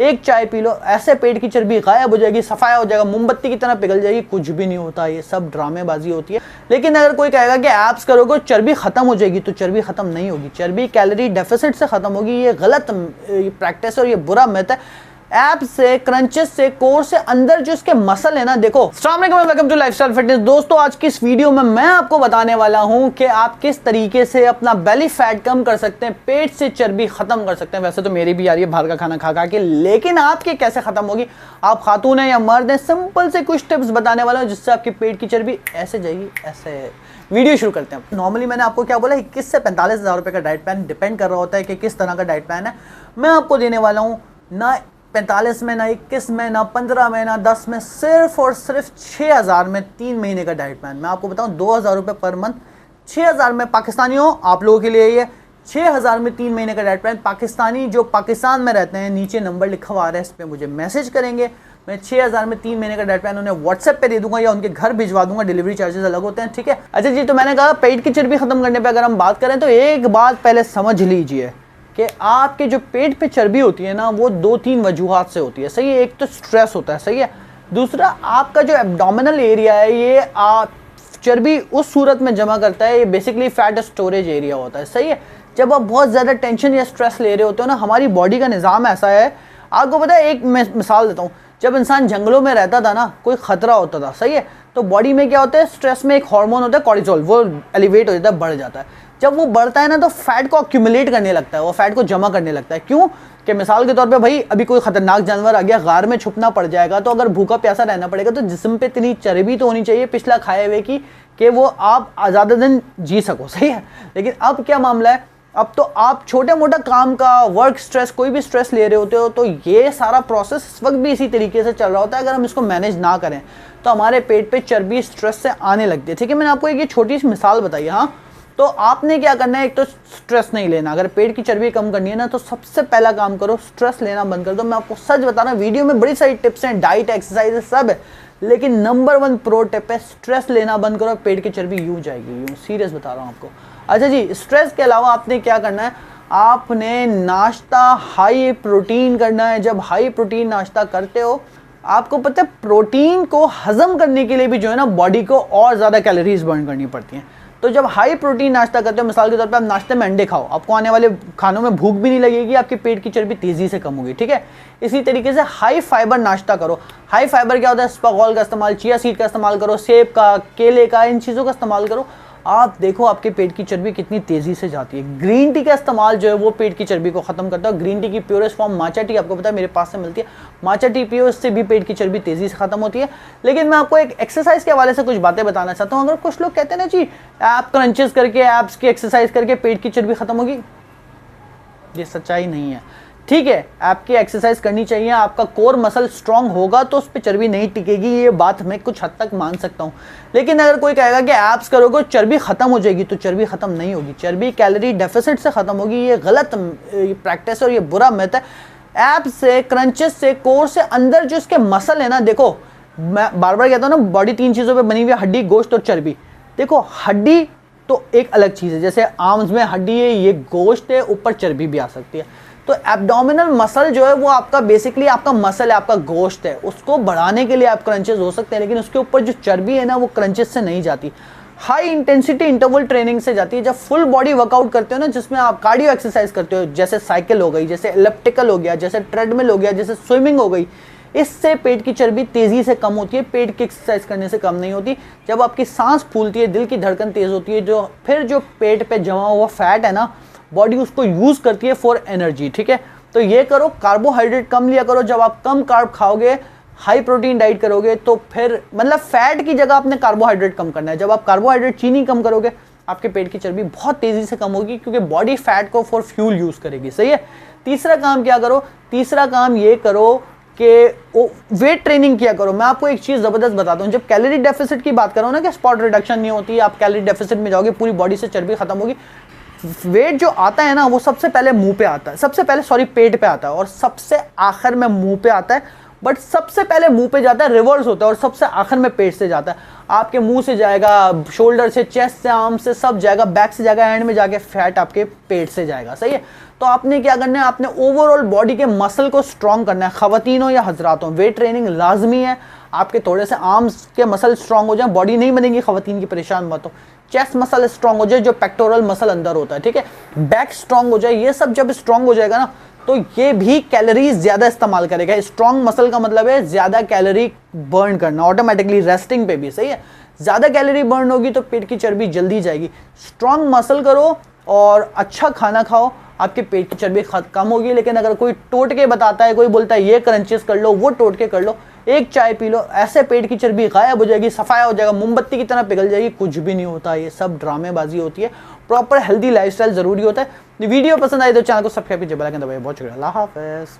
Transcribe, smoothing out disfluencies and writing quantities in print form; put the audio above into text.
एक चाय P low, ऐसे पेट की चर्बी गायब हो जाएगी, सफाया हो जाएगा, मोमबत्ती की तरह पिघल जाएगी। कुछ भी नहीं होता, ये सब ड्रामेबाजी होती है। लेकिन अगर कोई कहेगा कि एब्स करोगे चर्बी खत्म हो जाएगी, तो चर्बी खत्म नहीं होगी। चर्बी कैलोरी डेफिसिट से खत्म होगी। ये गलत प्रैक्टिस और ये बुरा मिथ है। एब्स से, क्रंचेस से, कोर से अंदर जो इसके मसल है ना, देखो। अस्सलाम वालेकुम, वेलकम टू लाइफस्टाइल फिटनेस। दोस्तों, आज की इस वीडियो में मैं आपको बताने वाला हूं कि आप किस तरीके से अपना बेली फैट कम कर सकते हैं, पेट से चर्बी खत्म कर सकते हैं। वैसे तो मेरी भी आ रही है बाहर का खाना खा खा के, लेकिन आपकी कैसे खत्म होगी, आप खातून हैं या मर्द हैं, सिंपल से कुछ टिप्स बताने वाला हूं जिससे आपकी पेट की चर्बी ऐसे जाएगी। ऐसे वीडियो शुरू करते हैं। नॉर्मली मैंने आपको क्या बोला, 21 से 45 हज़ार रुपए का डाइट प्लान, डिपेंड कर रहा होता है कि किस तरह का डाइट प्लान है। मैं आपको देने वाला हूँ ना 45 में, ना 21 में, ना 15 में, ना 10 में, सिर्फ और सिर्फ 6000 में 3 महीने का डाइट प्लान। मैं आपको बताऊं 2000 रुपये पर मंथ, 6000 में पाकिस्तानियों आप लोगों के लिए ये 6000 में 3 महीने का डाइट प्लान। पाकिस्तानी जो पाकिस्तान में रहते हैं, नीचे नंबर लिखा हुआ आ रहा है, इस पर मुझे मैसेज करेंगे। मैं 6000 में 3 महीने का डाइट प्लान उन्हें व्हाट्सएप पे दे दूंगा या उनके घर भिजवा दूंगा। डिलीवरी चार्जेस अलग होते हैं, ठीक है। अच्छा जी, तो मैंने कहा पेट की चर्बी खत्म करने पे अगर हम बात करें तो एक बात पहले समझ लीजिए कि आपके जो पेट पे चर्बी होती है ना, वो 2-3 वजूहात से होती है, सही है। एक तो स्ट्रेस होता है, सही है। दूसरा, आपका जो एब्डोमिनल एरिया है, ये आप चर्बी उस सूरत में जमा करता है, ये बेसिकली फैट स्टोरेज एरिया होता है, सही है। जब आप बहुत ज़्यादा टेंशन या स्ट्रेस ले रहे होते हो ना, हमारी बॉडी का निज़ाम ऐसा है, आपको पता है, एक मैं मिसाल देता हूँ। जब इंसान जंगलों में रहता था ना, कोई खतरा होता था, सही है, तो बॉडी में क्या होता है, स्ट्रेस में एक हार्मोन होता है कॉर्टिसोल, वो एलिवेट हो जाता है, बढ़ जाता है। जब वो बढ़ता है ना, तो फैट को अक्यूमुलेट करने लगता है, वो फैट को जमा करने लगता है। क्यों? कि मिसाल के तौर पे भाई, अभी कोई खतरनाक जानवर आ गया, गार में छुपना पड़ जाएगा, तो अगर भूखा प्यासा रहना पड़ेगा, तो जिस्म पे इतनी चर्बी तो होनी चाहिए पिछला खाए हुए की, कि वो आप ज़्यादा दिन जी सको, सही है। लेकिन अब क्या मामला है, अब तो आप छोटे मोटा काम का, वर्क स्ट्रेस, कोई भी स्ट्रेस ले रहे होते हो, तो ये सारा प्रोसेस इस वक्त भी इसी तरीके से चल रहा होता है। अगर हम इसको मैनेज ना करें तो हमारे पेट पे चर्बी स्ट्रेस से आने लगती है, ठीक है। मैंने आपको एक ये छोटी सी मिसाल बताई, हाँ। तो आपने क्या करना है, एक तो स्ट्रेस नहीं लेना। अगर पेट की चर्बी कम करनी है ना, तो सबसे पहला काम करो, स्ट्रेस लेना बंद कर दो। मैं आपको सच बता रहा हूँ, वीडियो में बड़ी सारी टिप्स हैं, डाइट, एक्सरसाइज सब है, लेकिन नंबर 1 प्रो टिप है, स्ट्रेस लेना बंद करो, पेट की चर्बी यूँ जाएगी, यूँ सीरियस बता रहा हूँ आपको। अच्छा जी, स्ट्रेस के अलावा आपने क्या करना है, आपने नाश्ता हाई प्रोटीन करना है। जब हाई प्रोटीन नाश्ता करते हो, आपको पता है प्रोटीन को हजम करने के लिए भी जो है ना, बॉडी को और ज़्यादा कैलोरीज बर्न करनी पड़ती हैं। तो जब हाई प्रोटीन नाश्ता करते हो, मिसाल के तौर पे आप नाश्ते में अंडे खाओ, आपको आने वाले खानों में भूख भी नहीं लगेगी, आपके पेट की चर्बी तेज़ी से कम होगी, ठीक है। इसी तरीके से हाई फाइबर नाश्ता करो। हाई फाइबर क्या होता है, स्पगॉल का इस्तेमाल, चिया सीड का इस्तेमाल करो, सेब का, केले का, इन चीज़ों का इस्तेमाल करो। आप देखो आपके पेट की चर्बी कितनी तेज़ी से जाती है। ग्रीन टी का इस्तेमाल जो है वो पेट की चर्बी को ख़त्म करता है। ग्रीन टी की प्योरेस्ट फॉर्म माचा टी, आपको पता है मेरे पास से मिलती है, माचा टी पियो, इससे भी पेट की चर्बी तेज़ी से ख़त्म होती है। लेकिन मैं आपको एक एक्सरसाइज के हवाले से कुछ बातें बताना चाहता हूँ। अगर कुछ लोग कहते हैं ना जी, ऐप क्रंचेस करके, ऐप्स की एक्सरसाइज करके पेट की चर्बी ख़त्म होगी, ये सच्चाई नहीं है, ठीक है। आपकी एक्सरसाइज करनी चाहिए, आपका कोर मसल स्ट्रांग होगा तो उस पर चर्बी नहीं टिकेगी, ये बात मैं कुछ हद तक मान सकता हूँ। लेकिन अगर कोई कहेगा कि एब्स करोगे चर्बी खत्म हो जाएगी, तो चर्बी खत्म नहीं होगी। चर्बी कैलोरी डेफिसिट से खत्म होगी। ये गलत प्रैक्टिस और ये बुरा मिथ है। एब्स से, क्रंचेस से, कोर से अंदर जो इसके मसल है ना, देखो मैं बार बार कहता हूँ ना, बॉडी 3 चीज़ों पर बनी हुई है, हड्डी, गोश्त और चर्बी। देखो हड्डी तो एक अलग चीज़ है, जैसे आर्म्स में हड्डी है, ये गोश्त है, ऊपर चर्बी भी आ सकती है। तो एब्डोमिनल मसल जो है वो आपका बेसिकली आपका मसल है, आपका गोश्त है, उसको बढ़ाने के लिए आप क्रंचेस हो सकते हैं, लेकिन उसके ऊपर जो चर्बी है ना, वो क्रंचेस से नहीं जाती, हाई इंटेंसिटी इंटरवल ट्रेनिंग से जाती है। जब फुल बॉडी वर्कआउट करते हो ना, जिसमें आप कार्डियो एक्सरसाइज करते हो, जैसे साइकिल हो गई, जैसे एलिप्टिकल हो गया, जैसे ट्रेडमिल हो गया, जैसे स्विमिंग हो गई, इससे पेट की चर्बी तेज़ी से कम होती है। पेट की एक्सरसाइज करने से कम नहीं होती। जब आपकी सांस फूलती है, दिल की धड़कन तेज़ होती है, जो फिर जो पेट पे जमा हुआ फैट है ना, बॉडी उसको यूज़ करती है फॉर एनर्जी, ठीक है। तो ये करो, कार्बोहाइड्रेट कम लिया करो। जब आप कम कार्ब खाओगे, हाई प्रोटीन डाइट करोगे, तो फिर मतलब फैट की जगह आपने कार्बोहाइड्रेट कम करना है। जब आप कार्बोहाइड्रेट, चीनी कम करोगे, आपके पेट की चर्बी बहुत तेज़ी से कम होगी, क्योंकि बॉडी फैट को फॉर फ्यूल यूज़ करेगी, सही है। तीसरा काम क्या करो, तीसरा काम ये करो कि वेट ट्रेनिंग किया करो। मैं आपको एक चीज़ ज़बरदस्त बताता हूँ। जब कैलोरी डेफिसिट की बात करो ना, कि स्पॉट रिडक्शन नहीं होती, आप कैलोरी डेफिसिट में जाओगे, पूरी बॉडी से चर्बी खत्म होगी। वेट जो आता है ना, वो सबसे पहले मुंह पे आता है, सबसे पहले सॉरी पेट पे आता है, और सबसे आखिर में मुंह पे आता है। बट सबसे पहले मुंह पे जाता है, रिवर्स होता है, और सबसे आखिर में पेट से जाता है। आपके मुंह से जाएगा, शोल्डर से, चेस्ट से, आर्म से, सब जाएगा, बैक से जाएगा, एंड में जाके फैट आपके पेट से जाएगा, सही है। तो आपने क्या करना है, आपने ओवरऑल बॉडी के मसल को स्ट्रॉन्ग करना है। खवातीन हो या हजरात हो, वेट ट्रेनिंग लाजमी है। आपके थोड़े से आर्म्स के मसल स्ट्रॉन्ग हो जाए, बॉडी नहीं बनेगी खवातीन की, परेशान मत हो। चेस्ट मसल स्ट्रॉन्ग हो जाए, जो पेक्टोरल मसल अंदर होता है, ठीक है, बैक स्ट्रॉन्ग हो जाए, ये सब जब स्ट्रॉन्ग हो जाएगा ना तो ये भी कैलोरीज ज्यादा इस्तेमाल करेगा। स्ट्रॉन्ग मसल का मतलब है ज्यादा कैलोरी बर्न करना ऑटोमेटिकली, रेस्टिंग पे भी, सही है। ज्यादा कैलोरी बर्न होगी तो पेट की चर्बी जल्दी जाएगी। स्ट्रॉन्ग मसल करो और अच्छा खाना खाओ, आपके पेट की चर्बी कम होगी। लेकिन अगर कोई टोट के बताता है, कोई बोलता है ये क्रंचेस कर लो, वो टोट के कर लो, एक चाय पी लो, ऐसे पेट की चर्बी गायब हो जाएगी, सफाया हो जाएगा, मोमबत्ती की तरह पिघल जाएगी। कुछ भी नहीं होता, ये सब ड्रामेबाजी होती है। प्रॉपर हेल्दी लाइफस्टाइल जरूरी होता है। वीडियो पसंद आई तो चैनल को सब्सक्राइब कीजिए, बेल आइकन दबाइए। बहुत शुक्रिया, अल्लाह हाफिज़।